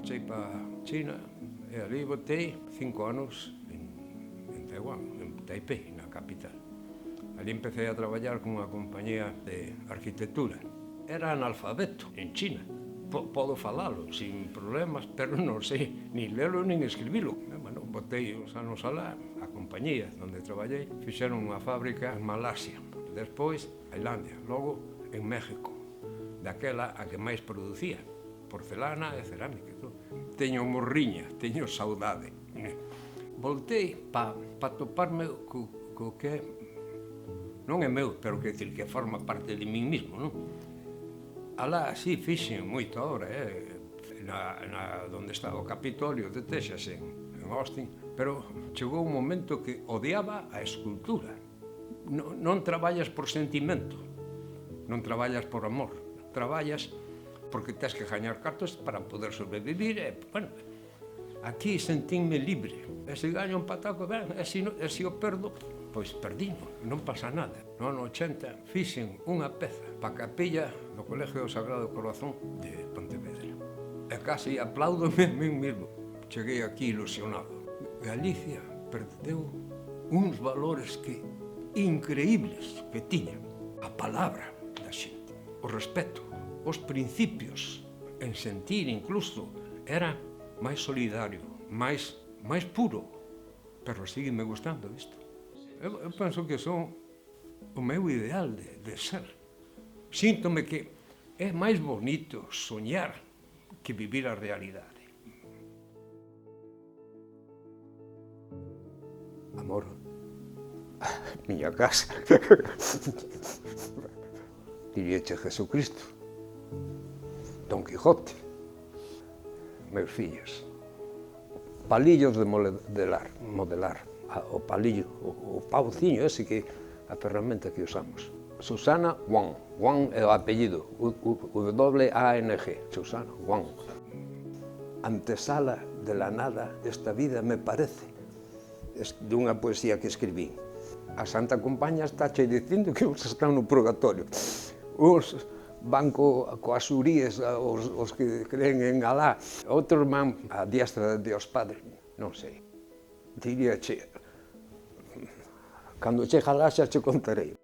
marchei para China e ali botei 5 anos en Taiwán, en Taipei, na capital. Ali empecé a traballar con unha compañía de arquitectura. Era analfabeto en China. Podo falalo sin problemas, pero non sei nin lelo nin escribilo. Bueno, botei uns anos alá, a compañía onde traballei, fixeron unha fábrica en Malasia, despois Tailandia, logo en México, daquela a que máis producía, porcelana e cerámica. Teño morriña, teño saudade. Voltei pa toparme co que non é meu, pero que decir que forma parte de min mismo, non? Alá, sí, fixen moita obra, onde está o Capitolio de Texas, en Austin, pero chegou un momento que odiaba a escultura. Non traballas por sentimento, non traballas por amor, traballas porque tens que gañar cartos para poder sobrevivir. Bueno, aquí sentínme libre. E se gaño un pataco, ben, e se o perdo, pois perdino, non pasa nada. No ano 80 fixen unha peza para a capilla do Colegio do Sagrado Corazón de Pontevedra. E casi aplaudome a min mesmo. Cheguei aquí ilusionado. Galicia perdeu uns valores increíbles que tiña. A palabra da xente, o respeto, os principios, en sentir incluso, era máis solidario, máis puro, pero sígueme gustando isto. Eu penso que son o meu ideal de ser. Síntome que é máis bonito soñar que vivir a realidade. Amor, miña casa. Diríache Jesucristo, Don Quijote, meus fillos, palillos de modelar, o palillo, o pauciño ese que a ferramenta que usamos. Susana Wang, Wang é o apellido, W-A-N-G, Susana Wang. Antesala de la nada esta vida me parece, dunha poesía que escribí. A Santa Compaña está che dicindo que uns están no purgatorio, uns van coas uríes, os que creen en Alá, outros van á diestra de Dios Padre, non sei. Diríache, cando chega lá xa che contarei.